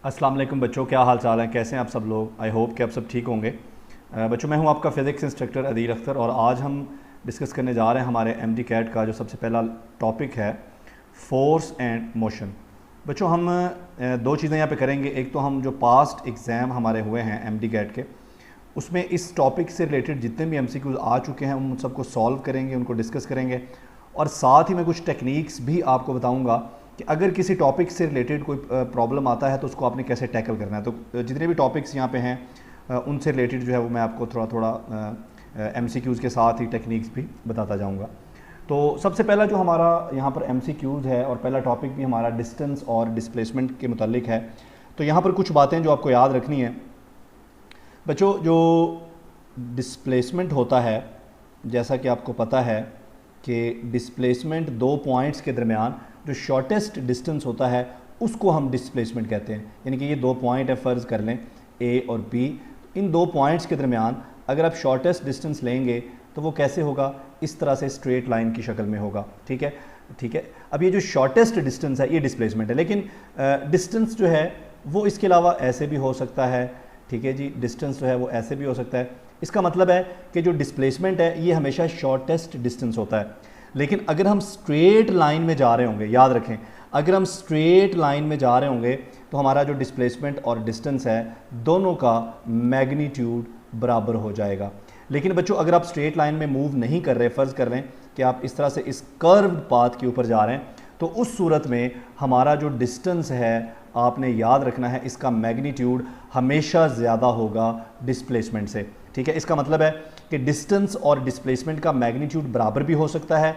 अस्सलाम वालेकुम बच्चों, क्या हाल चाल है? कैसे हैं आप सब लोग? आई होप कि आप सब ठीक होंगे। बच्चों, मैं हूं आपका फ़िज़िक्स इंस्ट्रक्टर अदील अख्तर और आज हम डिस्कस करने जा रहे हैं हमारे एमडी कैट का जो सबसे पहला टॉपिक है, फोर्स एंड मोशन। बच्चों, हम दो चीज़ें यहाँ पे करेंगे। एक तो हम जो पास्ट एग्ज़ाम हमारे हुए हैं एमडी कैट के, उसमें इस टॉपिक से रिलेटेड जितने भी एमसीक्यूज़ आ चुके हैं उन सबको सॉल्व करेंगे, उनको डिस्कस करेंगे और साथ ही मैं कुछ टेक्निक्स भी आपको बताऊंगा कि अगर किसी टॉपिक से रिलेटेड कोई प्रॉब्लम आता है तो उसको आपने कैसे टैकल करना है। तो जितने भी टॉपिक्स यहाँ पे हैं उनसे रिलेटेड जो है वो मैं आपको थोड़ा थोड़ा एमसीक्यूज़ के साथ ही टेक्निक्स भी बताता जाऊँगा। तो सबसे पहला जो हमारा यहाँ पर एमसीक्यूज़ है और पहला टॉपिक भी हमारा डिस्टेंस और डिस्प्लेसमेंट के मुतालिक है। तो यहाँ पर कुछ बातें जो आपको याद रखनी है बच्चों। जो डिस्प्लेसमेंट होता है, जैसा कि आपको पता है कि डिस्प्लेसमेंट दो पॉइंट्स के दरमियान जो शॉर्टेस्ट डिस्टेंस होता है उसको हम डिस्प्लेसमेंट कहते हैं। यानी कि ये दो पॉइंट है, फ़र्ज़ कर लें ए और बी। इन दो पॉइंट्स के दरमियान अगर आप शॉर्टेस्ट डिस्टेंस लेंगे तो वो कैसे होगा? इस तरह से स्ट्रेट लाइन की शक्ल में होगा। ठीक है, ठीक है। अब ये जो शॉर्टेस्ट डिस्टेंस है ये डिस्प्लेसमेंट है, लेकिन डिस्टेंस जो है वो इसके अलावा ऐसे भी हो सकता है। ठीक है जी, डिस्टेंस जो है वो ऐसे भी हो सकता है। इसका मतलब है कि जो डिस्प्लेसमेंट है ये हमेशा शॉर्टेस्ट डिस्टेंस होता है। लेकिन अगर हम स्ट्रेट लाइन में जा रहे होंगे, याद रखें, अगर हम स्ट्रेट लाइन में जा रहे होंगे तो हमारा जो डिस्प्लेसमेंट और डिस्टेंस है दोनों का मैग्नीट्यूड बराबर हो जाएगा। लेकिन बच्चों, अगर आप स्ट्रेट लाइन में मूव नहीं कर रहे, फ़र्ज़ कर लें कि आप इस तरह से इस कर्व्ड पाथ के ऊपर जा रहे हैं, तो उस सूरत में हमारा जो डिस्टेंस है आपने याद रखना है इसका मैग्नीट्यूड हमेशा ज़्यादा होगा डिस्प्लेसमेंट से। ठीक है, इसका मतलब है कि डिस्टेंस और डिस्प्लेसमेंट का मैग्नीट्यूड बराबर भी हो सकता है,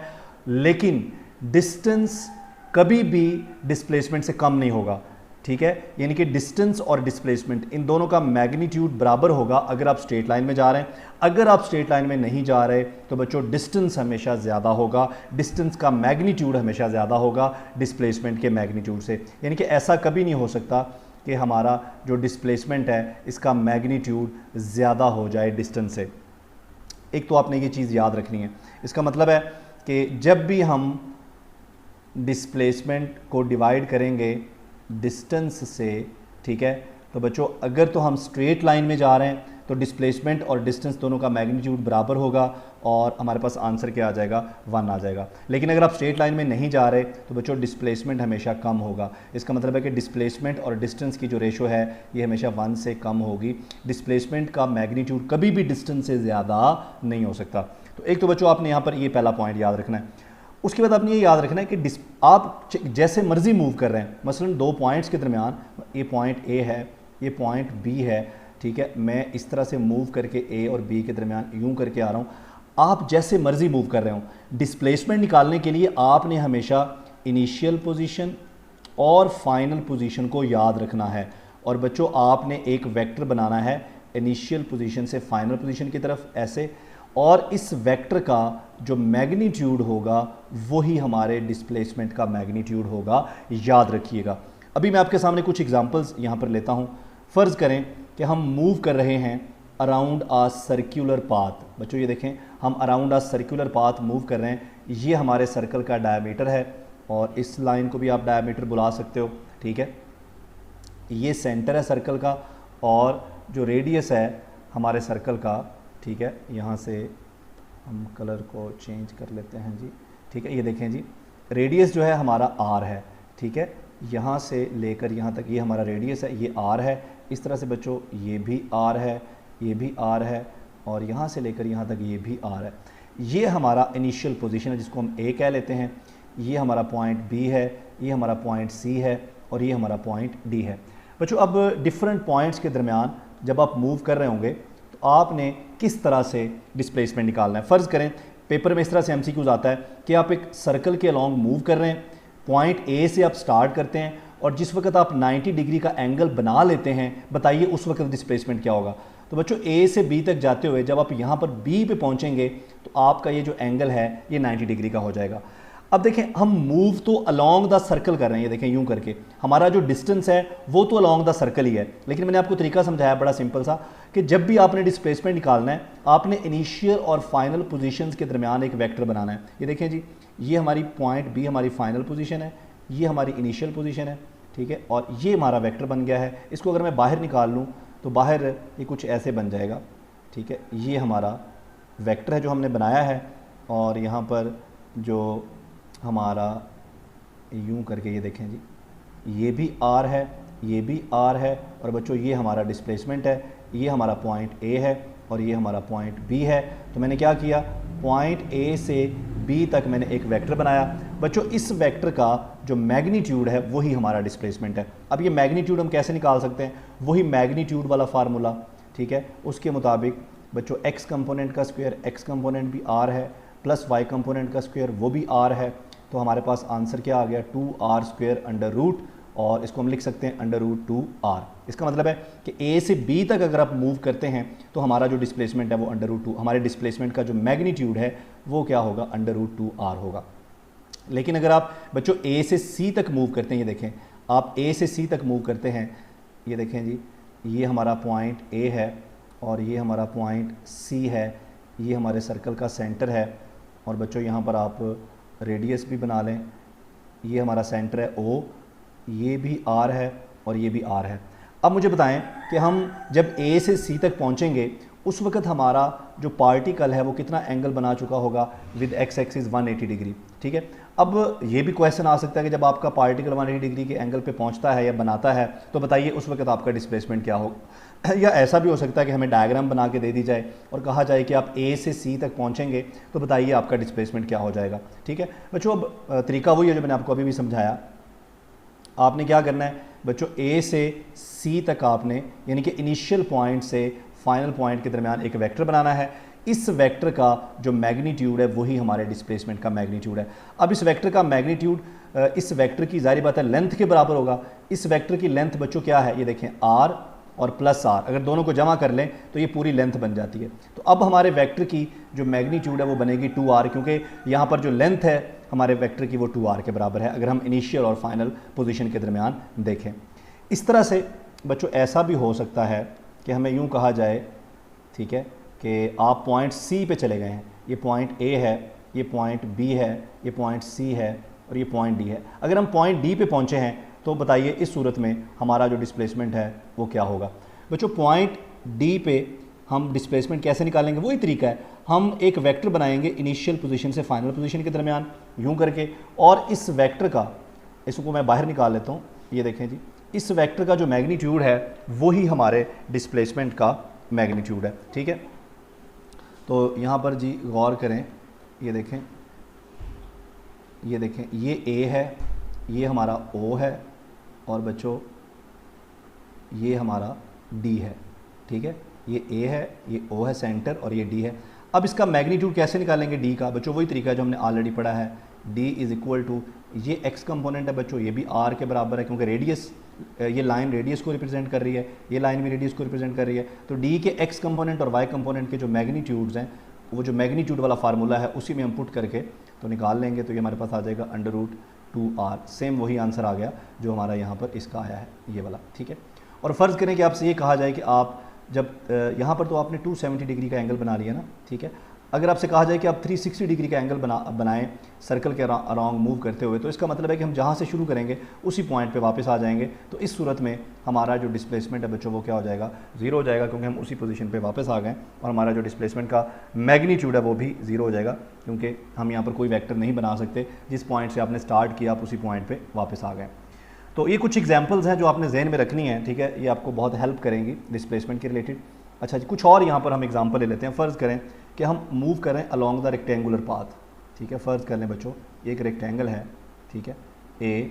लेकिन डिस्टेंस कभी भी डिस्प्लेसमेंट से कम नहीं होगा। ठीक है, यानी कि डिस्टेंस और डिस्प्लेसमेंट इन दोनों का मैग्नीट्यूड बराबर होगा अगर आप स्ट्रेट लाइन में जा रहे हैं। अगर आप स्ट्रेट लाइन में नहीं जा रहे तो बच्चों डिस्टेंस हमेशा ज़्यादा होगा, डिस्टेंस का मैग्नीट्यूड हमेशा ज़्यादा होगा डिस्प्लेसमेंट के मैग्नीट्यूड से। यानी कि ऐसा कभी नहीं हो सकता कि हमारा जो डिस्प्लेसमेंट है इसका मैग्नीट्यूड ज़्यादा हो जाए डिस्टेंस से। एक तो आपने ये चीज़ याद रखनी है। इसका मतलब है कि जब भी हम डिस्प्लेसमेंट को डिवाइड करेंगे डिस्टेंस से, ठीक है, तो बच्चों अगर तो हम स्ट्रेट लाइन में जा रहे हैं तो डिस्प्लेसमेंट और डिस्टेंस दोनों का मैग्नीट्यूड बराबर होगा और हमारे पास आंसर क्या आ जाएगा? 1 आ जाएगा। लेकिन अगर आप स्ट्रेट लाइन में नहीं जा रहे तो बच्चों डिस्प्लेसमेंट हमेशा कम होगा। इसका मतलब है कि डिस्प्लेसमेंट और डिस्टेंस की जो रेशो है ये हमेशा 1 से कम होगी। डिस्प्लेसमेंट का मैग्नीट्यूड कभी भी डिस्टेंस से ज़्यादा नहीं हो सकता। तो एक तो बच्चों आपने यहाँ पर ये पहला पॉइंट याद रखना है। उसके बाद आपने ये याद रखना है कि आप जैसे मर्जी मूव कर रहे हैं, मसलन दो पॉइंट्स के दरमियान, ये पॉइंट ए है, ये पॉइंट बी है, ठीक है, मैं इस तरह से मूव करके ए और बी के दरमियान यूं करके आ रहा हूँ। आप जैसे मर्जी मूव कर रहे हो, डिस्प्लेसमेंट निकालने के लिए आपने हमेशा इनिशियल पोजीशन और फाइनल पोजीशन को याद रखना है। और बच्चों आपने एक वेक्टर बनाना है इनिशियल पोजीशन से फाइनल पोजीशन की तरफ ऐसे, और इस वेक्टर का जो मैग्नीट्यूड होगा वही हमारे डिस्प्लेसमेंट का मैग्नीट्यूड होगा, याद रखिएगा। अभी मैं आपके सामने कुछ एग्जांपल्स यहाँ पर लेता हूँ। फ़र्ज़ करें कि हम मूव कर रहे हैं अराउंड आ सर्कुलर पाथ। बच्चों ये देखें, हम अराउंड आ सर्कुलर पाथ मूव कर रहे हैं। ये हमारे सर्कल का डायमीटर है और इस लाइन को भी आप डायमीटर बुला सकते हो। ठीक है, ये सेंटर है सर्कल का और जो रेडियस है हमारे सर्कल का, ठीक है, यहाँ से हम कलर को चेंज कर लेते हैं जी। ठीक है, ये देखें जी, रेडियस जो है हमारा आर है। ठीक है, यहाँ से लेकर यहाँ तक ये हमारा रेडियस है, ये आर है। इस तरह से बच्चों ये भी आर है, ये भी आर है और यहाँ से लेकर यहाँ तक ये भी आर है। ये हमारा इनिशियल पोजीशन है जिसको हम ए कह लेते हैं। ये हमारा पॉइंट बी है, ये हमारा पॉइंट सी है और ये हमारा पॉइंट डी है। बच्चों अब डिफरेंट पॉइंट्स के दरमियान जब आप मूव कर रहे होंगे तो आपने किस तरह से डिस्प्लेसमेंट निकालना है। फ़र्ज़ करें पेपर में इस तरह से एमसीक्यूज़ आता है कि आप एक सर्कल के अलॉन्ग मूव कर रहे हैं, पॉइंट ए से आप स्टार्ट करते हैं और जिस वक्त आप 90 डिग्री का एंगल बना लेते हैं, बताइए उस वक्त डिस्प्लेसमेंट क्या होगा? तो बच्चों ए से बी तक जाते हुए जब आप यहाँ पर बी पे पहुँचेंगे तो आपका ये जो एंगल है ये 90 डिग्री का हो जाएगा। अब देखें, हम मूव तो अलोंग द सर्कल कर रहे हैं, ये देखें यूं करके, हमारा जो डिस्टेंस है वो तो अलोंग द सर्कल ही है। लेकिन मैंने आपको तरीका समझाया बड़ा सिंपल सा कि जब भी आपने डिस्प्लेसमेंट निकालना है आपने इनिशियल और फाइनल पोजीशंस के दरमियान एक वेक्टर बनाना है। ये देखें जी, ये हमारी पॉइंट बी हमारी फाइनल पोजीशन है, ये हमारी इनिशियल पोजीशन है। ठीक है, और ये हमारा वेक्टर बन गया है। इसको अगर मैं बाहर निकाल लूँ तो बाहर ये कुछ ऐसे बन जाएगा, ठीक है। ये हमारा वेक्टर है जो हमने बनाया है, और यहाँ पर जो हमारा यूं करके ये देखें जी, ये भी आर है, ये भी आर है, और बच्चों ये हमारा डिस्प्लेसमेंट है, ये हमारा पॉइंट ए है और ये हमारा पॉइंट बी है। तो मैंने क्या किया, पॉइंट ए से बी तक मैंने एक वेक्टर बनाया। बच्चों इस वेक्टर का जो मैग्नीट्यूड है वही हमारा डिस्प्लेसमेंट है। अब ये मैग्नीट्यूड हम कैसे निकाल सकते हैं, वही मैग्नीट्यूड वाला फार्मूला, ठीक है। उसके मुताबिक बच्चों एक्स कंपोनेंट का स्क्वायर, एक्स कंपोनेंट भी आर है, प्लस वाई कंपोनेंट का स्क्वायर वो भी आर है। तो हमारे पास आंसर क्या आ गया, 2r स्क्वायर अंडर रूट, और इसको हम लिख सकते हैं अंडर रूट 2r। इसका मतलब है कि ए से बी तक अगर आप मूव करते हैं तो हमारा जो डिस्प्लेसमेंट है वो अंडर रूट 2, हमारे डिस्प्लेसमेंट का जो मैग्नीट्यूड है वो क्या होगा, अंडर रूट 2r होगा। लेकिन अगर आप बच्चों ए से सी तक मूव करते हैं, ये देखें आप ए से सी तक मूव करते हैं, ये देखें जी, ये हमारा पॉइंट ए है और ये हमारा पॉइंट सी है, ये हमारे सर्कल का सेंटर है, और बच्चों यहाँ पर आप रेडियस भी बना लें, ये हमारा सेंटर है ओ, ये भी आर है और ये भी आर है। अब मुझे बताएं कि हम जब ए से सी तक पहुंचेंगे उस वक्त हमारा जो पार्टिकल है वो कितना एंगल बना चुका होगा विद एक्स एक्सिस 180 डिग्री, ठीक है। अब ये भी क्वेश्चन आ सकता है कि जब आपका पार्टिकल 180 डिग्री के एंगल पे पहुंचता है या बनाता है तो बताइए उस वक्त आपका डिस्प्लेसमेंट क्या होगा। या ऐसा भी हो सकता है कि हमें डायग्राम बना के दे दी जाए और कहा जाए कि आप ए से सी तक पहुंचेंगे तो बताइए आपका डिस्प्लेसमेंट क्या हो जाएगा, ठीक है। बच्चों अब तरीका वही है जो मैंने आपको अभी भी समझाया। आपने क्या करना है बच्चों, ए से सी तक आपने यानी कि इनिशियल पॉइंट से फाइनल पॉइंट के दरमियान एक वेक्टर बनाना है। इस वेक्टर का जो मैग्नीट्यूड है वही हमारे डिस्प्लेसमेंट का मैग्नीट्यूड है। अब इस वेक्टर का मैग्नीट्यूड इस वेक्टर की जाहिर बात है लेंथ के बराबर होगा। इस वेक्टर की लेंथ बच्चों क्या है, ये देखें आर और प्लस आर, अगर दोनों को जमा कर लें तो ये पूरी लेंथ बन जाती है। तो अब हमारे वेक्टर की जो मैग्नीट्यूड है वो बनेगी 2r, क्योंकि यहाँ पर जो लेंथ है हमारे वेक्टर की वो 2r के बराबर है अगर हम इनिशियल और फाइनल पोजीशन के दरमियान देखें। इस तरह से बच्चों ऐसा भी हो सकता है कि हमें यूँ कहा जाए, ठीक है, कि आप पॉइंट सी पे चले गए हैं, ये पॉइंट ए है, ये पॉइंट बी है, ये पॉइंट सी है और ये पॉइंट डी है। अगर हम पॉइंट डी पे पहुँचे हैं तो बताइए इस सूरत में हमारा जो डिस्प्लेसमेंट है वो क्या होगा। बच्चों पॉइंट डी पे हम डिस्प्लेसमेंट कैसे निकालेंगे, वही तरीका है, हम एक वेक्टर बनाएंगे इनिशियल पोजीशन से फाइनल पोजीशन के दरमियान यूं करके, और इस वेक्टर का, इसको मैं बाहर निकाल लेता हूँ, ये देखें जी, इस वेक्टर का जो मैग्नीट्यूड है वही हमारे डिस्प्लेसमेंट का मैग्नीट्यूड है, ठीक है। तो यहाँ पर जी गौर करें, ये देखें, ये देखें, ये ए है, ये हमारा ओ है, और बच्चों ये हमारा डी है, ठीक है। ये ए है, ये ओ है सेंटर, और ये डी है। अब इसका मैग्नीट्यूड कैसे निकालेंगे डी का, बच्चों वही तरीका है जो हमने ऑलरेडी पढ़ा है, डी इज़ इक्वल टू, ये एक्स कंपोनेंट है बच्चों, ये भी आर के बराबर है क्योंकि रेडियस, ये लाइन रेडियस को रिप्रेजेंट कर रही है, ये लाइन भी रेडियस को रिप्रेजेंट कर रही है। तो डी के एक्स कंपोनेंट और वाई कंपोनेंट के जो मैग्नीट्यूड्स हैं वो जो मैग्नीट्यूड वाला फार्मूला है उसी में हम पुट करके तो निकाल लेंगे, तो ये हमारे पास आ जाएगा अंडर रूट 2r। सेम वही आंसर आ गया जो हमारा यहाँ पर इसका आया है, ये वाला, ठीक है। और फ़र्ज़ करें कि आपसे ये कहा जाए कि आप जब यहाँ पर तो आपने 270 डिग्री का एंगल बना लिया ना, ठीक है। अगर आपसे कहा जाए कि आप 360 डिग्री का एंगल बनाएं सर्कल के अराउंड मूव करते हुए, तो इसका मतलब है कि हम जहाँ से शुरू करेंगे उसी पॉइंट पे वापस आ जाएंगे। तो इस सूरत में हमारा जो डिस्प्लेसमेंट है बच्चों वो क्या हो जाएगा, ज़ीरो हो जाएगा, क्योंकि हम उसी पोजीशन पे वापस आ गए, और हमारा जो डिस्प्लेसमेंट का मैग्नीट्यूड है वो भी ज़ीरो हो जाएगा, क्योंकि हम यहाँ पर कोई वेक्टर नहीं बना सकते। जिस पॉइंट से आपने स्टार्ट किया आप उसी पॉइंट पर वापस आ गए। तो ये कुछ एग्जाम्पल्स हैं जो आपने जहन में रखनी है, ठीक है, ये आपको बहुत हेल्प करेंगी डिस्प्लेसमेंट के रिलेटेड। अच्छा जी, कुछ और यहाँ पर हम एग्जांपल ले लेते हैं। फ़र्ज़ करें कि हम मूव करें अलॉन्ग द रेक्टेंगुलर पाथ, ठीक है। फ़र्ज़ कर लें बच्चों एक रेक्टेंगल है, ठीक है, ए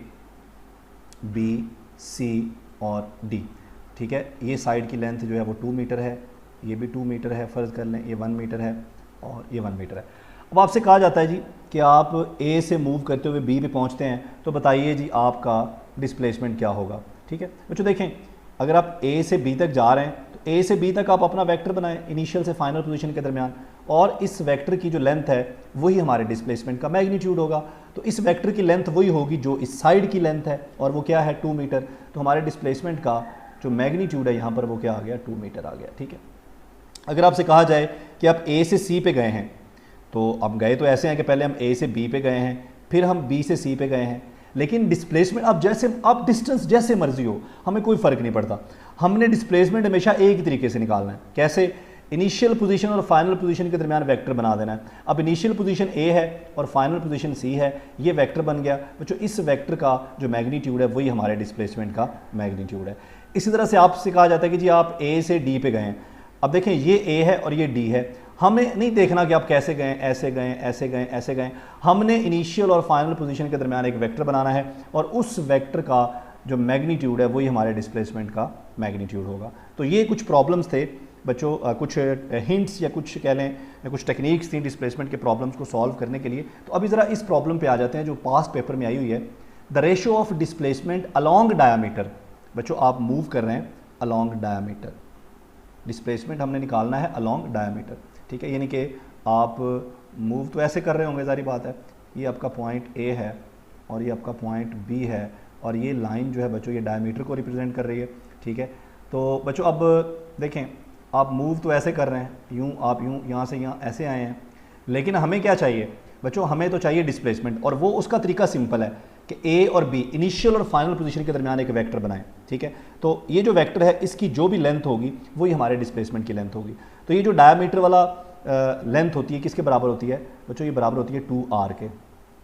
बी सी और डी, ठीक है। ये साइड की लेंथ जो है वो 2 मीटर है, ये भी 2 मीटर है, फ़र्ज़ कर लें ये 1 मीटर है और ये 1 मीटर है। अब आपसे कहा जाता है जी कि आप ए से मूव करते हुए बी पे पहुँचते हैं, तो बताइए जी आपका डिस्प्लेसमेंट क्या होगा, ठीक है। बच्चों देखें, अगर आप ए से बी तक जा रहे हैं तो ए से बी तक आप अपना वेक्टर बनाएं इनिशियल से फाइनल पोजीशन के दरमियान, और इस वेक्टर की जो लेंथ है वही हमारे डिस्प्लेसमेंट का मैग्नीट्यूड होगा। तो इस वेक्टर की लेंथ वही होगी जो इस साइड की लेंथ है, और वो क्या है 2 मीटर। तो हमारे डिस्प्लेसमेंट का जो मैग्नीट्यूड है यहाँ पर वो क्या आ गया, 2 मीटर आ गया, ठीक है। अगर आपसे कहा जाए कि आप ए से सी पे गए हैं, तो अब गए तो ऐसे हैं कि पहले हम ए से बी पे गए हैं, फिर हम बी से सी पे गए हैं, लेकिन डिस्प्लेसमेंट अब जैसे अब डिस्टेंस जैसे मर्जी हो, हमें कोई फ़र्क नहीं पड़ता, हमने डिस्प्लेसमेंट हमेशा एक ही तरीके से निकालना है। कैसे? इनिशियल पोजीशन और फाइनल पोजीशन के दरमियान वेक्टर बना देना है। अब इनिशियल पोजीशन ए है और फाइनल पोजीशन सी है, ये वेक्टर बन गया बच्चों। इस वेक्टर का जो मैग्नीट्यूड है वही हमारे डिस्प्लेसमेंट का मैग्नीट्यूड है। इसी तरह से आपसे कहा जाता है कि जी आप ए से डी पे गए हैं। अब देखें ये ए है और ये डी है, हमें नहीं देखना कि आप कैसे गए, ऐसे गए, ऐसे गए, ऐसे गए, हमने इनिशियल और फाइनल पोजीशन के दरमियान एक वेक्टर बनाना है और उस वेक्टर का जो मैग्नीट्यूड है वही हमारे डिस्प्लेसमेंट का मैग्नीट्यूड होगा। तो ये कुछ प्रॉब्लम्स थे बच्चों, कुछ हिंट्स या कुछ कह लें या कुछ टेक्निक्स थी डिस्प्लेसमेंट के प्रॉब्लम्स को सॉल्व करने के लिए। तो अभी ज़रा इस प्रॉब्लम पे आ जाते हैं जो पास्ट पेपर में आई हुई है। The ratio of displacement along diameter. बच्चों आप मूव कर रहे हैं अलॉन्ग डायामीटर, डिस्प्लेसमेंट हमने निकालना है अलॉन्ग डायामीटर, ठीक है। यानी कि आप मूव तो ऐसे कर रहे होंगे, सारी बात है, ये आपका पॉइंट ए है और ये आपका पॉइंट बी है और ये लाइन जो है बच्चों ये डायमीटर को रिप्रेजेंट कर रही है, ठीक है। तो बच्चों अब देखें आप मूव तो ऐसे कर रहे हैं, यूँ आप यूँ यहाँ से यहाँ ऐसे आए हैं, लेकिन हमें क्या चाहिए बच्चों? हमें तो चाहिए डिस्प्लेसमेंट, और वो उसका तरीका सिंपल है कि ए और बी इनिशियल और फाइनल पोजीशन के दरमियान एक वेक्टर बनाएं, ठीक है। तो ये जो वेक्टर है इसकी जो भी लेंथ होगी वही हमारे डिस्प्लेसमेंट की लेंथ होगी। तो ये जो डायमीटर वाला लेंथ होती है किसके बराबर होती है बच्चों? ये बराबर होती है 2r के,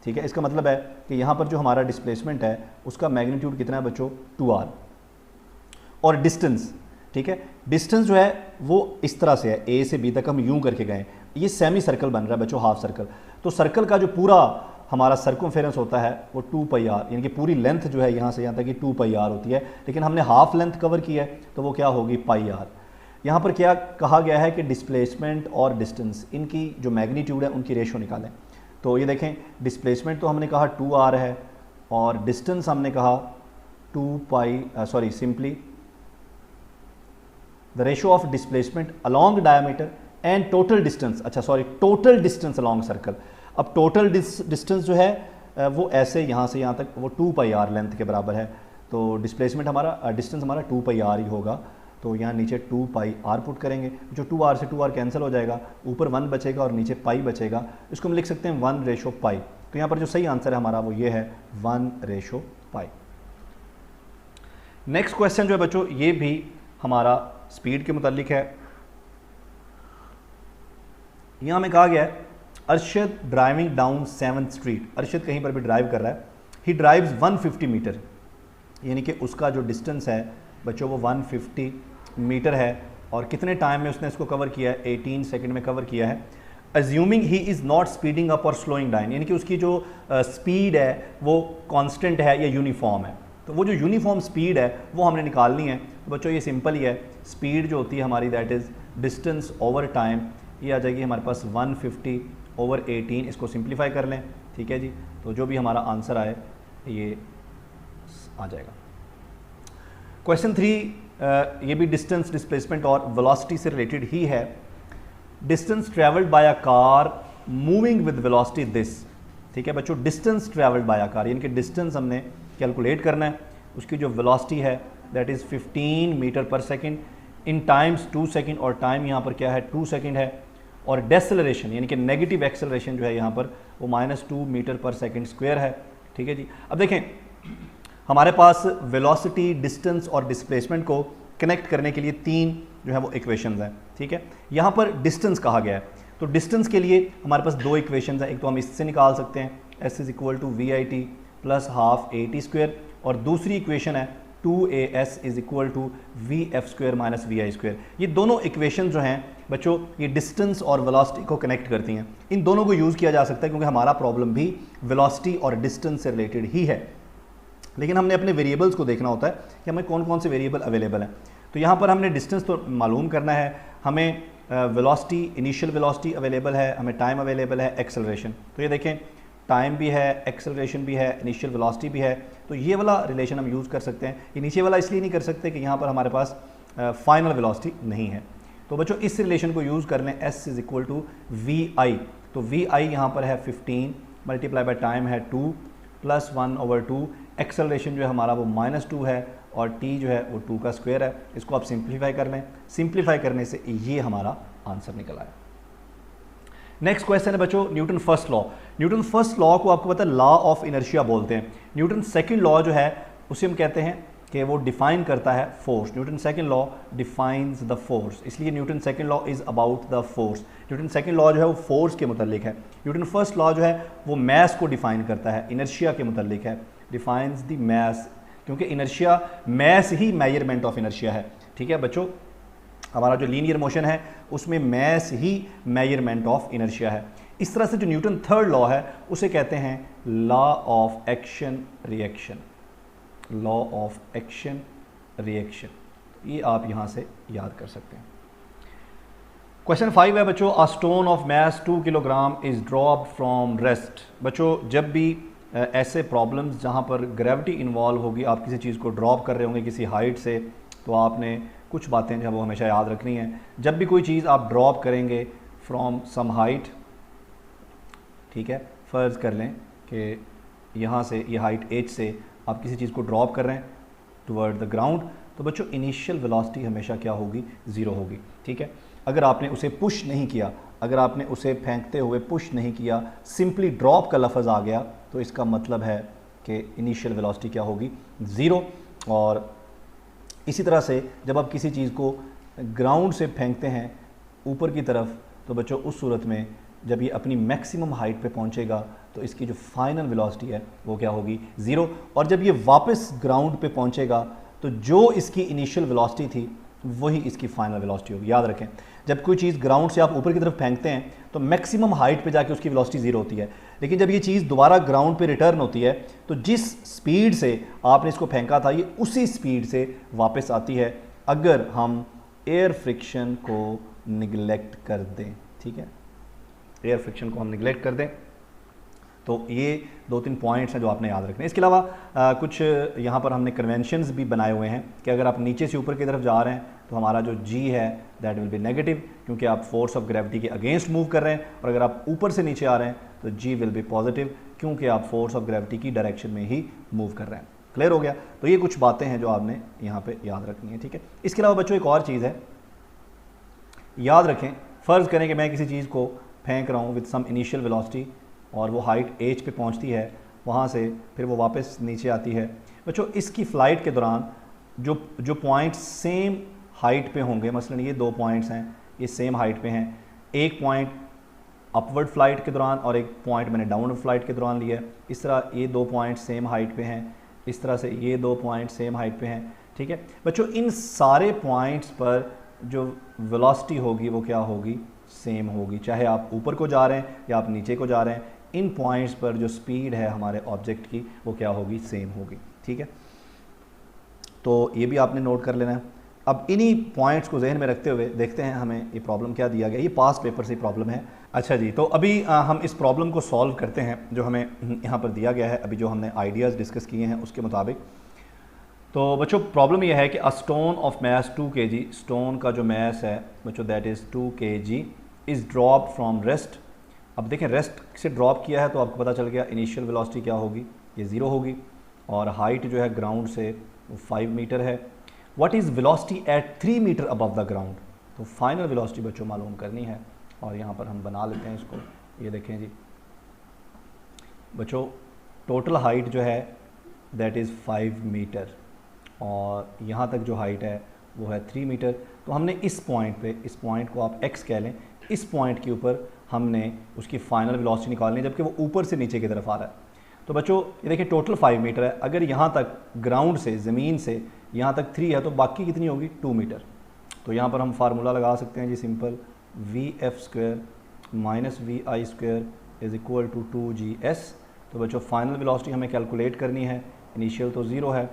ठीक है। इसका मतलब है कि यहाँ पर जो हमारा डिस्प्लेसमेंट है उसका मैग्नीट्यूड कितना है बच्चों? 2r। और डिस्टेंस, ठीक है, डिस्टेंस जो है वो इस तरह से है, ए से बी तक हम यूं करके गए, ये सेमी सर्कल बन रहा है बच्चों, हाफ सर्कल। तो सर्कल का जो पूरा हमारा सर्कमफेरेंस होता है वो 2πr, यानी कि पूरी लेंथ जो है यहाँ से यहाँ तक कि 2πr होती है, लेकिन हमने हाफ लेंथ कवर की है तो वो क्या होगी? πr। यहाँ पर क्या कहा गया है कि डिस्प्लेसमेंट और डिस्टेंस इनकी जो मैग्नीट्यूड है उनकी रेशो निकालें। तो ये देखें डिस्प्लेसमेंट तो हमने कहा 2r है और डिस्टेंस हमने कहा 2π, simply the ratio of displacement along diameter and total distance, total distance along circle. अब टोटल डिस्टेंस जो है वो ऐसे यहाँ से यहाँ तक वो 2πr लेंथ के बराबर है। तो डिस्प्लेसमेंट हमारा डिस्टेंस हमारा 2πr ही होगा। तो यहाँ नीचे 2πr पुट करेंगे, जो 2r से 2r कैंसिल हो जाएगा, ऊपर 1 बचेगा और नीचे पाई बचेगा। इसको हम लिख सकते हैं 1/π। तो यहाँ पर जो सही आंसर है हमारा वो ये है 1/π। नेक्स्ट क्वेश्चन जो है बच्चों ये भी हमारा स्पीड के मुतालिक है। यहाँ में कहा गया है Arshad driving down 7th street. Arshad कहीं पर भी ड्राइव कर रहा है, ही ड्राइव्स 150 मीटर, यानी कि उसका जो डिस्टेंस है बच्चों वो 150 मीटर है और कितने टाइम में उसने इसको कवर किया है? 18 सेकंड में कवर किया है। Assuming he is not speeding up और स्लोइंग डाउन, यानी कि उसकी जो स्पीड है वो कांस्टेंट है या यूनिफॉर्म है। तो वो जो यूनिफॉर्म स्पीड है वो हमने निकालनी है। तो बच्चों ये सिंपल ही है, स्पीड जो होती है हमारी that is distance over time, ये आ जाएगी हमारे पास 150/18। इसको सिंप्लीफाई कर लें, ठीक है जी। तो जो भी हमारा आंसर आए ये आ जाएगा। क्वेश्चन 3 ये भी डिस्टेंस, डिस्प्लेसमेंट और वेलोसिटी से रिलेटेड ही है। Distance travelled by a car moving with velocity this, ठीक है बच्चों। Distance travelled by a car यानी कि डिस्टेंस हमने कैलकुलेट करना है, उसकी जो वेलोसिटी है दैट इज़ 15 मीटर पर सेकेंड इन टाइम्स 2 सेकेंड, और टाइम यहाँ पर क्या है 2 सेकेंड है। और डेसेलरेशन यानी कि नेगेटिव एक्सेलरेशन जो है यहाँ पर वो -2 मीटर पर सेकेंड स्क्वायर है, ठीक है जी। अब देखें हमारे पास वेलोसिटी, डिस्टेंस और डिस्प्लेसमेंट को कनेक्ट करने के लिए 3 जो है वो इक्वेशंस हैं, ठीक है। यहाँ पर डिस्टेंस कहा गया है, तो डिस्टेंस के लिए हमारे पास 2 इक्वेशंस हैं। एक तो हम इससे निकाल सकते हैं s = VIT + ½ AT², और दूसरी इक्वेशन है 2AS = VF² - VI²। ये दोनों इक्वेशन जो हैं बच्चों ये डिस्टेंस और वेलोसिटी को कनेक्ट करती हैं। इन दोनों को यूज़ किया जा सकता है क्योंकि हमारा प्रॉब्लम भी वेलोसिटी और डिस्टेंस से रिलेटेड ही है, लेकिन हमने अपने वेरिएबल्स को देखना होता है कि हमें कौन कौन से वेरिएबल अवेलेबल हैं। तो यहाँ पर हमने डिस्टेंस तो मालूम करना है, हमें वेलोसिटी, इनिशियल वेलोसिटी अवेलेबल है, हमें टाइम अवेलेबल है, एक्सेलरेशन। तो ये देखें टाइम भी है, एक्सेलरेशन भी है, इनिशियल वेलोसिटी भी है। तो ये वाला रिलेशन हम यूज़ कर सकते हैं। ये नीचे वाला इसलिए नहीं कर सकते कि यहाँ पर हमारे पास फाइनल वेलोसिटी नहीं है। तो बच्चों इस रिलेशन को यूज़ कर लें, s = VI। तो VI यहाँ पर है 15 × टाइम है 2 + 1/2। एक्सेलरेशन जो है हमारा वो -2 है और t जो है वो 2 का स्क्वायर है। इसको आप सिंप्लीफाई कर लें, सिंप्लीफाई करने से ये हमारा आंसर निकल आया। नेक्स्ट क्वेश्चन है बच्चों Newton first law. Newton first law को आपको पता है लॉ ऑफ इनर्शिया बोलते हैं। न्यूटन सेकंड लॉ जो है उसे हम कहते हैं कि वो डिफाइन करता है force. Newton second law defines the force, इसलिए Newton second law is about the force. Newton second law जो है वो फोर्स के मुतालिक है। न्यूटन फर्स्ट लॉ जो है वो मैस को डिफाइन करता है, इनर्शिया के मुतालिक है, डिफाइंस द मैस, क्योंकि इनर्शिया मैस ही मेजरमेंट ऑफ इनर्शिया है। ठीक है बच्चों, हमारा जो लीनियर मोशन है उसमें मैस ही मेजरमेंट ऑफ इनर्शिया है। इस तरह से जो न्यूटन थर्ड लॉ है उसे कहते हैं law of action reaction, law of action reaction, ये आप यहां से याद कर सकते हैं। क्वेश्चन 5 है बच्चों, a stone of mass 2 kilogram is dropped from rest. बच्चों जब भी ऐसे प्रॉब्लम्स जहां पर ग्रेविटी इन्वॉल्व होगी, आप किसी चीज़ को ड्रॉप कर रहे होंगे किसी हाइट से, तो आपने कुछ बातें जो है वो हमेशा याद रखनी है। जब भी कोई चीज़ आप ड्रॉप करेंगे फ्रॉम सम हाइट, ठीक है, फ़र्ज़ कर लें कि यहाँ से ये हाइट h से आप किसी चीज़ को ड्रॉप कर रहे हैं टुवर्ड द ग्राउंड, तो बच्चों इनिशियल वेलोसिटी हमेशा क्या होगी, ज़ीरो होगी। ठीक है, अगर आपने उसे पुश नहीं किया, अगर आपने उसे फेंकते हुए पुश नहीं किया, सिंपली ड्रॉप का लफ्ज़ आ गया, तो इसका मतलब है कि इनिशियल वेलोसिटी क्या होगी, ज़ीरो। और इसी तरह से जब आप किसी चीज़ को ग्राउंड से फेंकते हैं ऊपर की तरफ, तो बच्चों उस सूरत में जब ये अपनी मैक्सिमम हाइट पे पहुंचेगा तो इसकी जो फाइनल वेलोसिटी है वो क्या होगी, ज़ीरो। और जब ये वापस ग्राउंड पे पहुंचेगा तो जो इसकी इनिशियल वेलोसिटी थी वही इसकी फाइनल वेलोसिटी होगी। याद रखें, जब कोई चीज़ ग्राउंड से आप ऊपर की तरफ फेंकते हैं तो मैक्सिमम हाइट पे जाके उसकी वेलोसिटी ज़ीरो होती है, लेकिन जब ये चीज़ दोबारा ग्राउंड पे रिटर्न होती है तो जिस स्पीड से आपने इसको फेंका था ये उसी स्पीड से वापस आती है, अगर हम एयर फ्रिक्शन को निगलेक्ट कर दें। ठीक है, एयर फ्रिक्शन को हम निगलेक्ट कर दें, तो ये 2-3 पॉइंट्स हैं जो आपने याद रखने हैं। इसके अलावा कुछ यहाँ पर हमने कन्वेंशंस भी बनाए हुए हैं कि अगर आप नीचे से ऊपर की तरफ जा रहे हैं तो हमारा जो जी है दैट विल बी नेगेटिव, क्योंकि आप फोर्स ऑफ ग्रेविटी के अगेंस्ट मूव कर रहे हैं, और अगर आप ऊपर से नीचे आ रहे हैं तो जी विल बी पॉजिटिव, क्योंकि आप फोर्स ऑफ ग्रेविटी की डायरेक्शन में ही मूव कर रहे हैं। क्लियर हो गया? तो ये कुछ बातें हैं जो आपने यहाँ पर याद रखनी है। ठीक है, इसके अलावा बच्चों एक और चीज़ है, याद रखें, फ़र्ज़ करें कि मैं किसी चीज़ को फेंक रहा हूँ विद सम इनिशियल वेलोसिटी और वो हाइट h पे पहुँचती है, वहाँ से फिर वो वापस नीचे आती है। बच्चों इसकी फ़्लाइट के दौरान जो पॉइंट्स सेम हाइट पे होंगे, मसलन ये 2 पॉइंट्स हैं, ये सेम हाइट पे हैं, एक पॉइंट अपवर्ड फ्लाइट के दौरान और एक पॉइंट मैंने डाउनवर्ड फ्लाइट के दौरान लिया है। इस तरह ये 2 पॉइंट सेम हाइट पे हैं, इस तरह से ये 2 पॉइंट सेम हाइट पे हैं। ठीक है बच्चों, इन सारे पॉइंट्स पर जो वेलोसिटी होगी वो क्या होगी, सेम होगी, चाहे आप ऊपर को जा रहे हैं या आप नीचे को जा रहे हैं, इन पॉइंट्स पर जो स्पीड है हमारे ऑब्जेक्ट की वो क्या होगी, सेम होगी। ठीक है, तो ये भी आपने नोट कर लेना है। अब इन्हीं पॉइंट्स को जहन में रखते हुए देखते हैं हमें ये प्रॉब्लम क्या दिया गया। ये पास पेपर से प्रॉब्लम है। अच्छा जी, तो अभी हम इस प्रॉब्लम को सॉल्व करते हैं जो हमें यहाँ पर दिया गया है। अभी जो हमने आइडियाज़ डिस्कस किए हैं उसके मुताबिक, तो बच्चों प्रॉब्लम यह है कि a stone of mass 2 kg, stone का जो मैस है बच्चों that is 2 kg is drop from rest. अब देखें, रेस्ट से ड्रॉप किया है तो आपको पता चल गया इनिशियल वेलोसिटी क्या होगी, ये 0 होगी, और हाइट जो है ग्राउंड से वो 5 मीटर है। What is velocity at 3 metre above the ground, तो फाइनल वेलोसिटी बच्चों मालूम करनी है, और यहाँ पर हम बना लेते हैं इसको। ये देखें जी बच्चों, टोटल हाइट जो है दैट इज़ 5 मीटर, और यहाँ तक जो हाइट है वो है 3 मीटर। तो हमने इस पॉइंट पे, इस पॉइंट को आप x कह लें, इस पॉइंट के ऊपर हमने उसकी फाइनल वेलोसिटी निकालनी है, जबकि वो ऊपर से नीचे की तरफ आ रहा है। तो बच्चों ये देखिए टोटल 5 मीटर है, अगर यहाँ तक ग्राउंड से, ज़मीन से यहाँ तक 3 है तो बाकी कितनी होगी, 2 मीटर। तो यहाँ पर हम फार्मूला लगा सकते हैं जी, simple, vf² minus vi² is equal to 2gs। तो बच्चों फाइनल वेलोसिटी हमें कैलकुलेट करनी है, इनिशियल तो 0 है,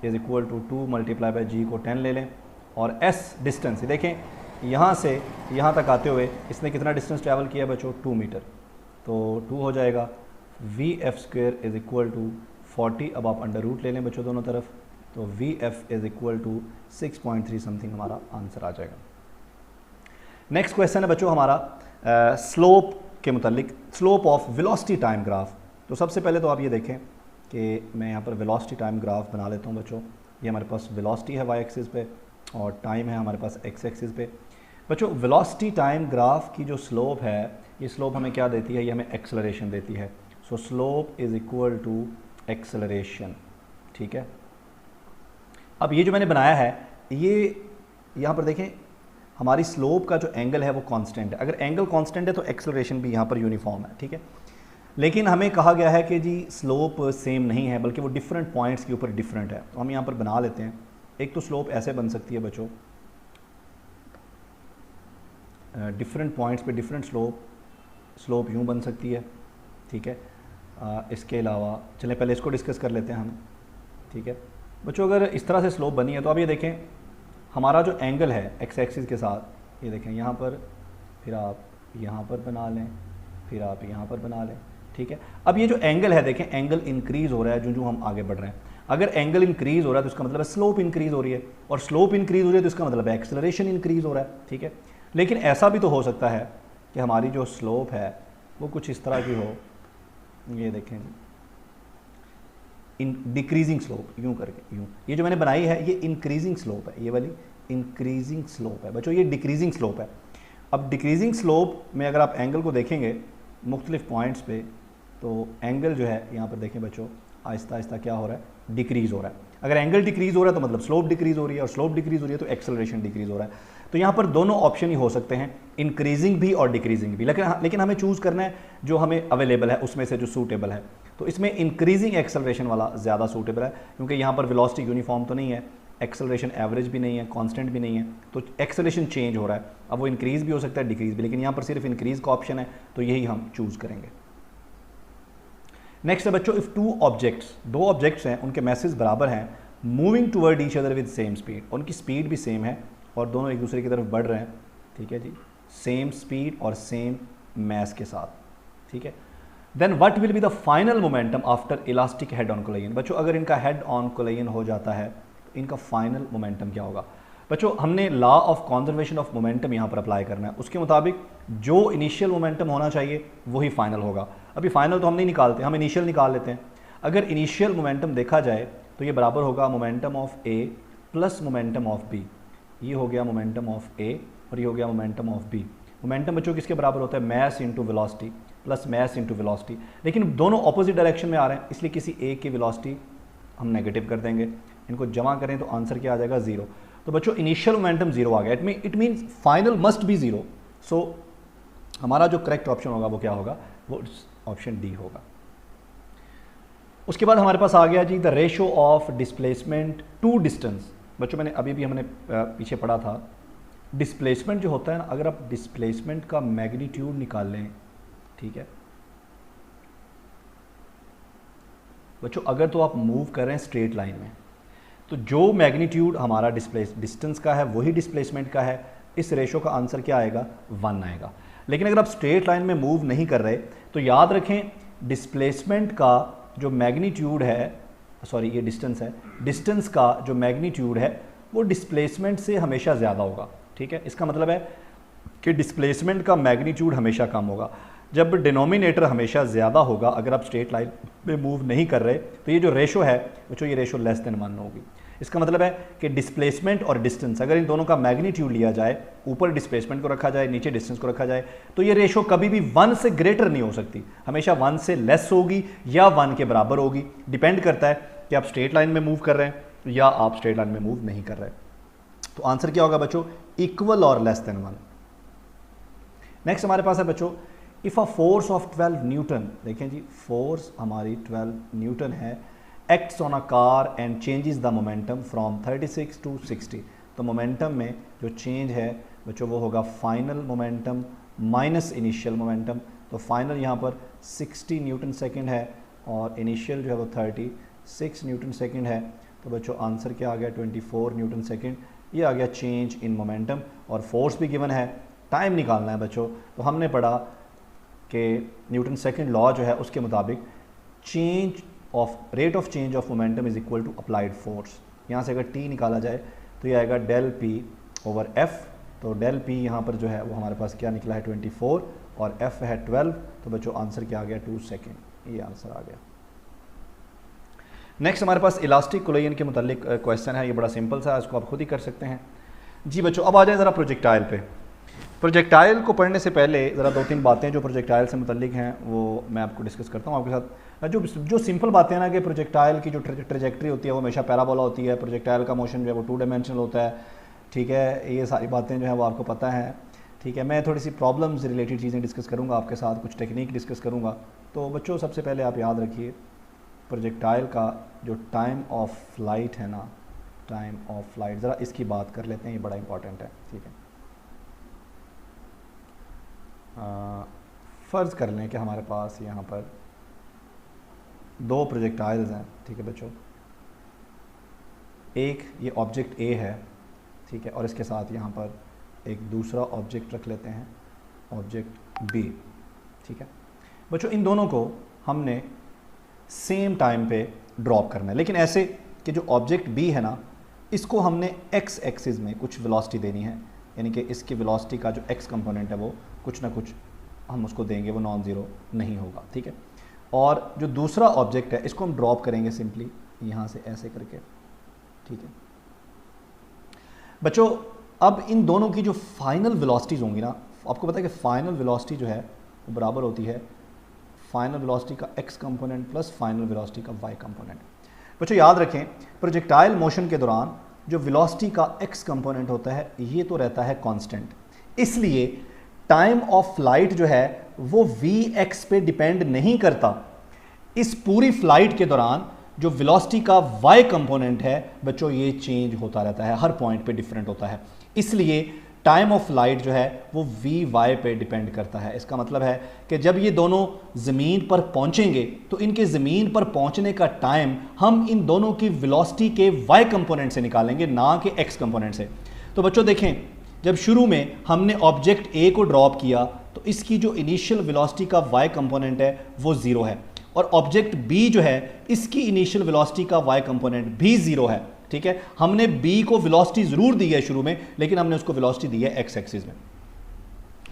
is equal to 2 multiply by g को 10 ले लें, और s डिस्टेंस देखें यहाँ से यहाँ तक आते हुए इसने कितना डिस्टेंस ट्रैवल किया बच्चों, 2 मीटर। तो 2 हो जाएगा, vf² इज़ इक्वल टू 40, अब आप अंडर रूट ले लें बच्चों दोनों तरफ, तो vf is equal to 6.3 something हमारा आंसर आ जाएगा। नेक्स्ट क्वेश्चन है बच्चों हमारा स्लोप के मुतालिक, slope of velocity time graph. तो सबसे पहले तो आप ये देखें कि मैं यहाँ पर वेलोसिटी टाइम ग्राफ बना लेता हूँ बच्चों। ये हमारे पास वेलोसिटी है y एक्सिस पे और टाइम है हमारे पास x एक्सिस पे। बच्चों वेलोसिटी टाइम ग्राफ की जो स्लोप है ये स्लोप हमें क्या देती है, ये हमें एक्सेलरेशन देती है। So slope is equal to acceleration, ठीक है। अब ये जो मैंने बनाया है, ये यहाँ पर देखें हमारी स्लोप का जो एंगल है वो कांस्टेंट है। अगर एंगल कांस्टेंट है तो एक्सेलरेशन भी यहाँ पर यूनिफॉर्म है, ठीक है। लेकिन हमें कहा गया है कि जी स्लोप सेम नहीं है, बल्कि वो डिफरेंट पॉइंट्स के ऊपर डिफरेंट है। तो हम यहाँ पर बना लेते हैं। एक तो स्लोप ऐसे बन सकती है बच्चों, डिफरेंट पॉइंट्स पे डिफरेंट स्लोप यूँ बन सकती है, ठीक है। इसके अलावा चलें पहले इसको डिस्कस कर लेते हैं हम, ठीक है बच्चों। अगर इस तरह से स्लोप बनी है तो अब ये देखें हमारा जो एंगल है एक्स एक्सिस के साथ, ये देखें यहाँ पर, फिर आप यहाँ पर बना लें, फिर आप यहाँ पर बना लें, ठीक है। अब ये जो एंगल है देखें, एंगल इंक्रीज़ हो रहा है जो हम आगे बढ़ रहे हैं। अगर एंगल इंक्रीज़ हो रहा है तो इसका मतलब है स्लोप इंक्रीज़ हो रही है, और स्लोप इंक्रीज़ हो रही है तो इसका मतलब है एक्सेलरेशन इंक्रीज़ हो रहा है, ठीक है। लेकिन ऐसा भी तो हो सकता है कि हमारी जो स्लोप है वो कुछ इस तरह की हो, ये देखें इन डिक्रीजिंग स्लोप, यूँ करके यूँ। ये जो मैंने बनाई है ये इंक्रीजिंग स्लोप है, ये वाली इंक्रीजिंग स्लोप है बच्चों, ये डिक्रीजिंग स्लोप है। अब डिक्रीजिंग स्लोप में अगर आप एंगल को देखेंगे मुख्तलिफ पॉइंट्स पे, तो एंगल जो है यहाँ पर देखें बच्चों आहिस्ता आहिस्ता क्या हो रहा है, डिक्रीज़ हो रहा है। अगर एंगल डिक्रीज़ हो रहा है तो मतलब स्लोप डिक्रीज़ हो रही है, और स्लोप डिक्रीज़ हो रही है तो एक्सेलरेशन डिक्रीज़ हो रहा है। तो यहाँ पर दोनों ऑप्शन ही हो सकते हैं, इंक्रीजिंग भी और डिक्रीजिंग भी। लेकिन हमें चूज़ करना है जो हमें अवेलेबल है उसमें से जो सूटेबल है। तो इसमें इंक्रीजिंग एक्सेलरेशन वाला ज़्यादा सूटेबल है, क्योंकि यहाँ पर वेलोसिटी यूनिफॉर्म तो नहीं है, एक्सेलरेशन एवरेज भी नहीं है, कांस्टेंट भी नहीं है, तो एक्सेलरेशन चेंज हो रहा है। अब वो इंक्रीज़ भी हो सकता है, डिक्रीज़ भी, लेकिन यहाँ पर सिर्फ इंक्रीज़ का ऑप्शन है, तो यही हम चूज़ करेंगे। नेक्स्ट है बच्चों, इफ़ दो ऑब्जेक्ट्स हैं, उनके मैसेज बराबर हैं, moving toward each other with same speed, उनकी स्पीड भी सेम है और दोनों एक दूसरे की तरफ बढ़ रहे हैं, ठीक है जी, सेम स्पीड और सेम मैस के साथ, ठीक है। Then what will be the final momentum after elastic head on collision. बच्चों अगर इनका हेड ऑन कोलिजन हो जाता है तो इनका फाइनल मोमेंटम क्या होगा। बच्चों हमने law of conservation of momentum यहाँ पर अप्लाई करना है। उसके मुताबिक जो इनिशियल मोमेंटम होना चाहिए वही फाइनल होगा। अभी फाइनल तो हम नहीं निकालते, हम इनिशियल निकाल लेते हैं। अगर इनिशियल मोमेंटम देखा जाए तो ये बराबर होगा momentum of A plus momentum of B. ये हो गया मोमेंटम ऑफ ए और ये हो गया मोमेंटम ऑफ बी। मोमेंटम बच्चों किसके बराबर होता है, mass into velocity plus mass into velocity. लेकिन दोनों ऑपोजिट डायरेक्शन में आ रहे हैं, इसलिए किसी एक की वेलोसिटी हम नेगेटिव कर देंगे। इनको जमा करें तो आंसर क्या आ जाएगा, ज़ीरो। तो बच्चों इनिशियल मोमेंटम जीरो आ गया, it means final must be zero. So हमारा जो करेक्ट ऑप्शन होगा वो क्या होगा, वो ऑप्शन डी होगा। उसके बाद हमारे पास आ गया जी the ratio of displacement to distance. बच्चों मैंने अभी भी हमने पीछे पढ़ा था, डिस्प्लेसमेंट जो होता है ना, अगर आप डिस्प्लेसमेंट का मैग्नीट्यूड निकाल लें, ठीक है बच्चों, अगर तो आप मूव कर रहे हैं स्ट्रेट लाइन में तो जो मैग्नीट्यूड हमारा डिस्टेंस का है वही डिस्प्लेसमेंट का है। इस रेशो का आंसर क्या आएगा, 1 आएगा। लेकिन अगर आप स्ट्रेट लाइन में मूव नहीं कर रहे तो याद रखें डिस्प्लेसमेंट का जो मैग्नीट्यूड है, सॉरी ये डिस्टेंस है, डिस्टेंस का जो मैग्नीट्यूड है वो डिस्प्लेसमेंट से हमेशा ज़्यादा होगा, ठीक है। इसका मतलब है कि डिस्प्लेसमेंट का मैग्नीट्यूड हमेशा कम होगा। जब डिनोमिनेटर हमेशा ज़्यादा होगा, अगर आप स्ट्रेट लाइन में मूव नहीं कर रहे तो ये जो रेशो है बच्चों, ये रेशो लेस देन 1 होगी। इसका मतलब है कि डिस्प्लेसमेंट और डिस्टेंस, अगर इन दोनों का मैग्नीट्यूड लिया जाए, ऊपर डिस्प्लेसमेंट को रखा जाए, नीचे डिस्टेंस को रखा जाए, तो ये रेशो कभी भी 1 से ग्रेटर नहीं हो सकती, हमेशा 1 से लेस होगी या 1 के बराबर होगी। डिपेंड करता है कि आप स्ट्रेट लाइन में मूव कर रहे हैं या आप स्ट्रेट लाइन में मूव नहीं कर रहे। तो आंसर क्या होगा बच्चों, इक्वल और लेस देन 1। नेक्स्ट हमारे पास है बच्चों, if a force of 12 newton, देखें जी फोर्स हमारी 12 न्यूटन है, acts on a car and changes the momentum from 36 to 60। तो मोमेंटम में जो चेंज है बच्चों वो होगा final momentum minus initial momentum. तो फाइनल यहाँ पर 60 न्यूटन सेकेंड है और इनिशियल जो है वो 36 न्यूटन सेकेंड है। तो बच्चों आंसर क्या आ गया, 24 न्यूटन सेकेंड। ये आ गया चेंज इन मोमेंटम, और फोर्स भी गिवन है, टाइम निकालना है बच्चों। तो हमने पढ़ा कि न्यूटन सेकेंड लॉ जो है उसके मुताबिक rate of change of momentum is equal to applied force. यहाँ से अगर टी निकाला जाए तो ये आएगा डेल पी ओवर एफ। तो डेल पी यहाँ पर जो है वो हमारे पास क्या निकला है 24 और एफ है 12। तो बच्चों आंसर क्या आ गया 2 सेकेंड, ये आंसर आ गया। नेक्स्ट हमारे पास इलास्टिक कोलिजन के मुतालिक क्वेश्चन है, ये बड़ा सिंपल सा है, इसको आप खुद ही कर सकते हैं जी बच्चों। अब आ जाए ज़रा प्रोजेक्टाइल पे। प्रोजेक्टाइल को पढ़ने से पहले ज़रा 2-3 बातें जो प्रोजेक्टाइल से मुतल्लिक हैं वो मैं आपको डिस्कस करता हूँ आपके साथ। जो सिंपल बातें हैं ना कि प्रोजेक्टाइल की जो ट्रेजेक्ट्री होती है वो हमेशा पैराबोला होती है, प्रोजेक्टाइल का मोशन जो है वो 2 डायमेंशनल होता है, ठीक है। ये सारी बातें जो है वो आपको पता है, ठीक है। मैं थोड़ी सी प्रॉब्लम्स रिलेटेड चीज़ें डिस्कस करूँगा आपके साथ, कुछ टेक्निक डिस्कस करूँगा। तो बच्चों सबसे पहले आप याद रखिए प्रोजेक्टाइल का जो टाइम ऑफ फ्लाइट है ना, टाइम ऑफ फ्लाइट, ज़रा इसकी बात कर लेते हैं, ये बड़ा इंपॉर्टेंट है, ठीक है। फ़र्ज़ कर लें कि हमारे पास यहाँ पर 2 प्रोजेक्टाइल्स हैं, ठीक है बच्चों। एक ये ऑब्जेक्ट ए है, ठीक है, और इसके साथ यहाँ पर एक दूसरा ऑब्जेक्ट रख लेते हैं, ऑब्जेक्ट बी, ठीक है बच्चों। इन दोनों को हमने सेम टाइम पे ड्रॉप करना है, लेकिन ऐसे कि जो ऑब्जेक्ट बी है ना, इसको हमने एक्स एक्सिस में कुछ वेलोसिटी देनी है, यानी कि इसकी वेलोसिटी का जो एक्स कंपोनेंट है वो कुछ ना कुछ हम उसको देंगे, वो नॉन ज़ीरो नहीं होगा, ठीक है। और जो दूसरा ऑब्जेक्ट है इसको हम ड्रॉप करेंगे सिंपली यहाँ से ऐसे करके, ठीक है बच्चों। अब इन दोनों की जो फाइनल वेलोसिटीज़ होंगी ना, आपको पता है कि फाइनल वेलोसिटी जो है वो बराबर होती है फाइनल वेलोसिटी का x component plus final velocity का वाई कंपोनेंट। बच्चों याद रखें प्रोजेक्टाइल मोशन के दौरान जो वेलोसिटी का एक्स कंपोनेंट होता है ये तो रहता है कांस्टेंट, इसलिए टाइम ऑफ फ्लाइट जो है वो वी एक्स पे डिपेंड नहीं करता। इस पूरी फ्लाइट के दौरान जो वेलोसिटी का वाई कंपोनेंट है बच्चों ये चेंज होता रहता है, हर पॉइंट पे डिफरेंट होता है, इसलिए टाइम ऑफ फ्लाइट जो है वो वी वाई पे डिपेंड करता है। इसका मतलब है कि जब ये दोनों ज़मीन पर पहुंचेंगे तो इनके ज़मीन पर पहुंचने का टाइम हम इन दोनों की वेलोसिटी के वाई कंपोनेंट से निकालेंगे, ना कि एक्स कंपोनेंट से। तो बच्चों देखें, जब शुरू में हमने ऑब्जेक्ट ए को ड्रॉप किया तो इसकी जो इनिशियल वेलोसिटी का वाई कंपोनेंट है वो 0 है, और ऑब्जेक्ट बी जो है इसकी इनिशियल वेलोसिटी का वाई कंपोनेंट भी 0 है, ठीक है। हमने बी को वेलोसिटी जरूर दी है शुरू में, लेकिन हमने उसको वेलोसिटी दी है एक्स एक्सिस में,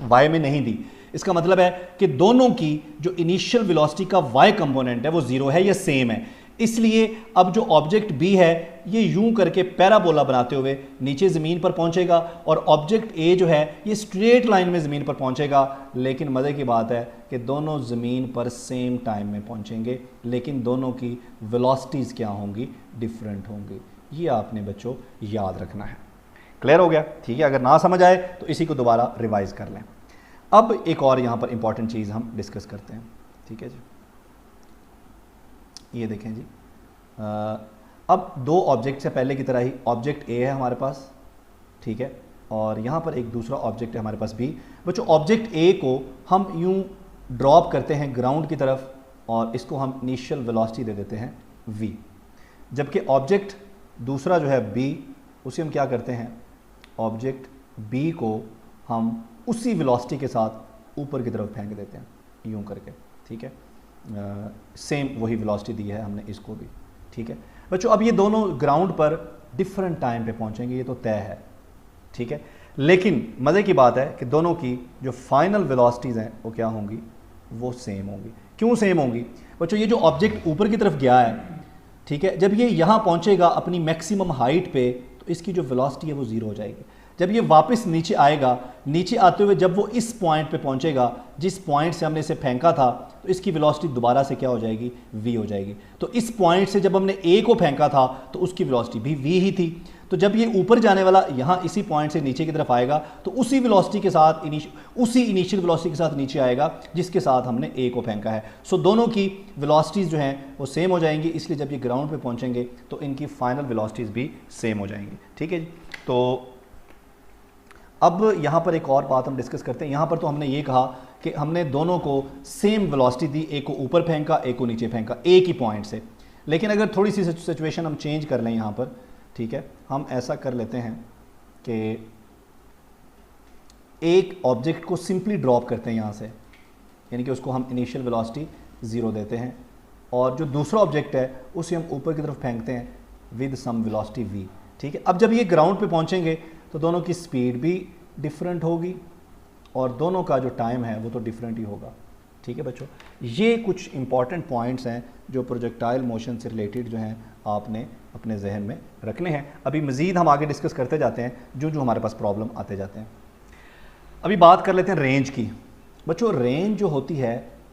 वाई में नहीं दी। इसका मतलब है कि दोनों की जो इनिशियल वेलोसिटी का वाई कंपोनेंट है वो 0 है या सेम है, इसलिए अब जो ऑब्जेक्ट बी है ये यूं करके पैराबोला बनाते हुए नीचे ज़मीन पर पहुंचेगा, और ऑब्जेक्ट ए जो है ये स्ट्रेट लाइन में ज़मीन पर पहुंचेगा। लेकिन मज़े की बात है कि दोनों ज़मीन पर सेम टाइम में पहुंचेंगे, लेकिन दोनों की वेलोसिटीज़ क्या होंगी, डिफरेंट होंगी। ये आपने बच्चों याद रखना है। क्लियर हो गया, ठीक है। अगर ना समझ आए तो इसी को दोबारा रिवाइज कर लें। अब एक और यहाँ पर इंपॉर्टेंट चीज़ हम डिस्कस करते हैं, ठीक है जी। ये देखें जी, अब 2 ऑब्जेक्ट से पहले की तरह ही ऑब्जेक्ट ए है हमारे पास, ठीक है, और यहाँ पर एक दूसरा ऑब्जेक्ट है हमारे पास बी। बच्चों ऑब्जेक्ट ए को हम यूं ड्रॉप करते हैं ग्राउंड की तरफ, और इसको हम इनिशियल वेलोसिटी दे देते हैं v, जबकि ऑब्जेक्ट दूसरा जो है बी उसे हम क्या करते हैं, ऑब्जेक्ट बी को हम उसी वेलोसिटी के साथ ऊपर की तरफ फेंक देते हैं यूं करके, ठीक है। सेम वही वेलोसिटी दी है हमने इसको भी, ठीक है बच्चों। अब ये दोनों ग्राउंड पर डिफरेंट टाइम पे पहुंचेंगे, ये तो तय है, ठीक है। लेकिन मज़े की बात है कि दोनों की जो फाइनल वेलोसिटीज़ हैं वो क्या होंगी, वो सेम होंगी। क्यों सेम होंगी बच्चों, ये जो ऑब्जेक्ट ऊपर की तरफ गया है, ठीक है, जब ये यहाँ पहुँचेगा अपनी मैक्सिमम हाइट पे तो इसकी जो वेलोसिटी है वो 0 हो जाएगी। जब ये वापस नीचे आएगा, नीचे आते हुए जब वो इस पॉइंट पे पहुंचेगा जिस पॉइंट से हमने इसे फेंका था, तो इसकी वेलोसिटी दोबारा से क्या हो जाएगी, v हो जाएगी। तो इस पॉइंट से जब हमने a को फेंका था तो उसकी वेलोसिटी भी v ही थी। तो जब ये ऊपर जाने वाला यहाँ इसी पॉइंट से नीचे की तरफ आएगा तो उसी वेलोसिटी के साथ उसी इनिशियल वेलोसिटी के साथ नीचे आएगा जिसके साथ हमने a को फेंका है। सो दोनों की वेलोसिटीज़ जो हैं वो सेम हो जाएंगी, इसलिए जब ये ग्राउंड पे पहुंचेंगे तो इनकी फाइनल वेलोसिटीज़ भी सेम हो जाएंगी, ठीक है जी। तो अब यहाँ पर एक और बात हम डिस्कस करते हैं। यहाँ पर तो हमने ये कहा कि हमने दोनों को सेम वेलोसिटी दी, एक को ऊपर फेंका एक को नीचे फेंका एक ही पॉइंट से। लेकिन अगर थोड़ी सी सिचुएशन हम चेंज कर लें यहाँ पर, ठीक है, हम ऐसा कर लेते हैं कि एक ऑब्जेक्ट को सिंपली ड्रॉप करते हैं यहाँ से, यानी कि उसको हम इनिशियल वेलोसिटी 0 देते हैं, और जो दूसरा ऑब्जेक्ट है उसे हम ऊपर की तरफ फेंकते हैं विद सम वेलोसिटी v, ठीक है। अब जब ये ग्राउंड पे पहुँचेंगे तो दोनों की स्पीड भी डिफरेंट होगी और दोनों का जो टाइम है वो तो डिफरेंट ही होगा, ठीक है बच्चों। ये कुछ इंपॉर्टेंट पॉइंट्स हैं जो प्रोजेक्टाइल मोशन से रिलेटेड जो हैं आपने अपने जहन में रखने हैं। अभी मज़ीद हम आगे डिस्कस करते जाते हैं जो जो हमारे पास प्रॉब्लम आते जाते हैं। अभी बात कर लेते हैं रेंज की। बच्चों रेंज जो होती है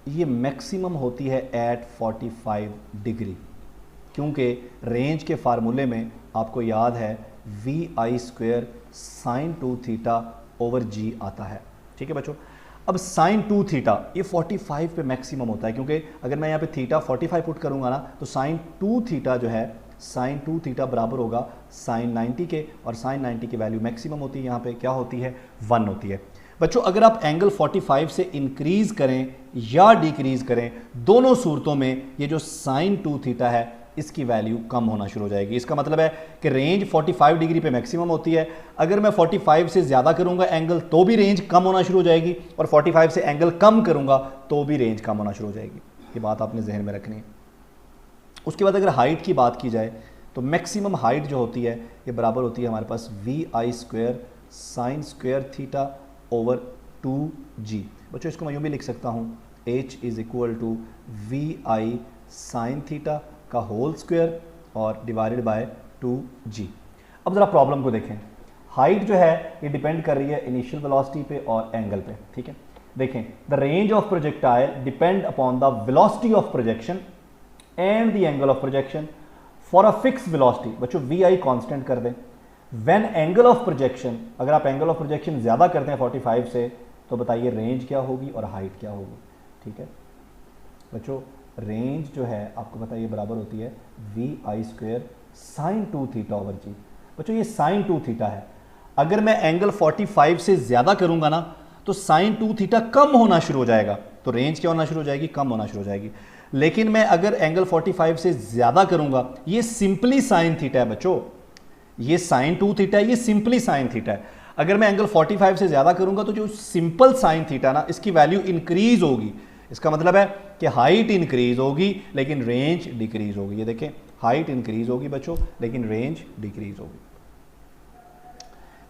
ये मैक्सिमम होती है एट 45 डिग्री, क्योंकि रेंज के फार्मूले में आपको याद है VI² sin 2 theta over G आता है। ठीक है बच्चों, अब sin 2 थीटा ये 45 पे मैक्सिमम होता है, क्योंकि अगर मैं यहाँ पे थीटा 45 पुट करूँगा ना तो sin 2 थीटा जो है sin 2 थीटा बराबर होगा sin 90 के, और sin 90 की वैल्यू मैक्सिमम होती है, यहाँ पे क्या होती है 1 होती है। बच्चों अगर आप एंगल 45 से इंक्रीज करें या डिक्रीज करें, दोनों सूरतों में ये जो sin 2 थीटा है इसकी वैल्यू कम होना शुरू हो जाएगी। इसका मतलब है कि रेंज 45 डिग्री पे मैक्सिमम होती है, अगर मैं 45 से ज़्यादा करूंगा एंगल तो भी रेंज कम होना शुरू हो जाएगी, और 45 से एंगल कम करूंगा तो भी रेंज कम होना शुरू हो जाएगी। ये बात आपने जहन में रखनी है। उसके बाद अगर हाइट की बात की जाए तो मैक्सिमम हाइट जो होती है ये बराबर होती है हमारे पास VI² sin² theta over 2G। बच्चों इसको मैं यूँ भी लिख सकता हूँ H = VI sin थीटा का होल स्क्वायर और डिवाइडेड बाय 2G। अब ज़रा प्रॉब्लम को देखें। हाइट जो है ये डिपेंड कर रही है इनिशियल वेलोसिटी पे और एंगल पे। ठीक है, देखें the range of projectile depend upon the velocity of projection and the angle of projection for a fix velocity. बच्चों VI कांस्टेंट कर दें। व्हेन एंगल ऑफ प्रोजेक्शन, अगर आप एंगल ऑफ प्रोजेक्शन ज़्यादा करते हैं 45 से, तो बताइए रेंज क्या होगी और हाइट क्या होगी। ठीक है बच्चों, रेंज जो है आपको पता है ये बराबर होती है VI² sin 2 theta over G। बच्चों ये sin 2 थीटा है, अगर मैं एंगल 45 से ज़्यादा करूंगा ना तो sin 2 थीटा कम होना शुरू हो जाएगा, तो रेंज क्या होना शुरू हो जाएगी, कम होना शुरू हो जाएगी। लेकिन मैं अगर एंगल 45 से ज़्यादा करूंगा, ये सिंपली sin थीटा है बच्चों, ये sin 2 थीटा है, ये सिंपली sin थीटा है। अगर मैं एंगल 45 से ज़्यादा करूंगा तो जो सिंपल sin थीटा ना इसकी वैल्यू इंक्रीज होगी। इसका मतलब है कि हाइट इंक्रीज होगी लेकिन रेंज डिक्रीज होगी। ये देखें हाइट इंक्रीज होगी बच्चों लेकिन रेंज डिक्रीज होगी।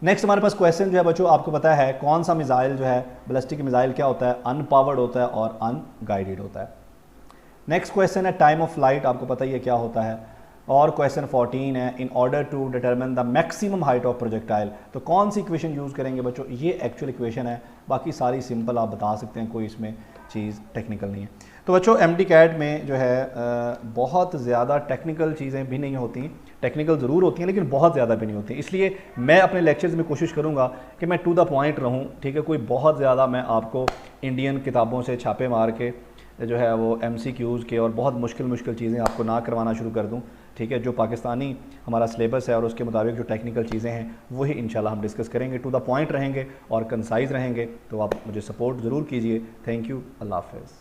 नेक्स्ट हमारे पास क्वेश्चन जो है बच्चों, आपको पता है कौन सा मिसाइल जो है बैलिस्टिक मिसाइल क्या होता है, अनपावर्ड होता है और अनगाइडेड होता है। नेक्स्ट क्वेश्चन है टाइम ऑफ फ्लाइट, आपको पता ही है क्या होता है। और क्वेश्चन 14 है in order to determine the maximum height of projectile, तो कौन सी इक्वेशन यूज़ करेंगे बच्चों, ये एक्चुअल इक्वेशन है, बाकी सारी सिंपल आप बता सकते हैं, कोई इसमें चीज़ टेक्निकल नहीं है। तो बच्चों MD-CAT में जो है बहुत ज़्यादा टेक्निकल चीज़ें भी नहीं होती, टेक्निकल ज़रूर होती हैं लेकिन बहुत ज़्यादा भी नहीं होती। इसलिए मैं अपने लेक्चर्स में कोशिश करूँगा कि मैं टू द पॉइंट रहूँ। ठीक है, कोई बहुत ज़्यादा मैं आपको इंडियन किताबों से छापे मार के जो है वो MCQs के और बहुत मुश्किल चीज़ें आपको ना करवाना शुरू कर दूँ। ठीक है, जो पाकिस्तानी हमारा सिलेबस है और उसके मुताबिक जो टेक्निकल चीज़ें हैं वही इंशाल्लाह हम डिस्कस करेंगे, टू द पॉइंट रहेंगे और कंसाइज रहेंगे। तो आप मुझे सपोर्ट ज़रूर कीजिए। थैंक यू, अल्लाह हाफ़िज़।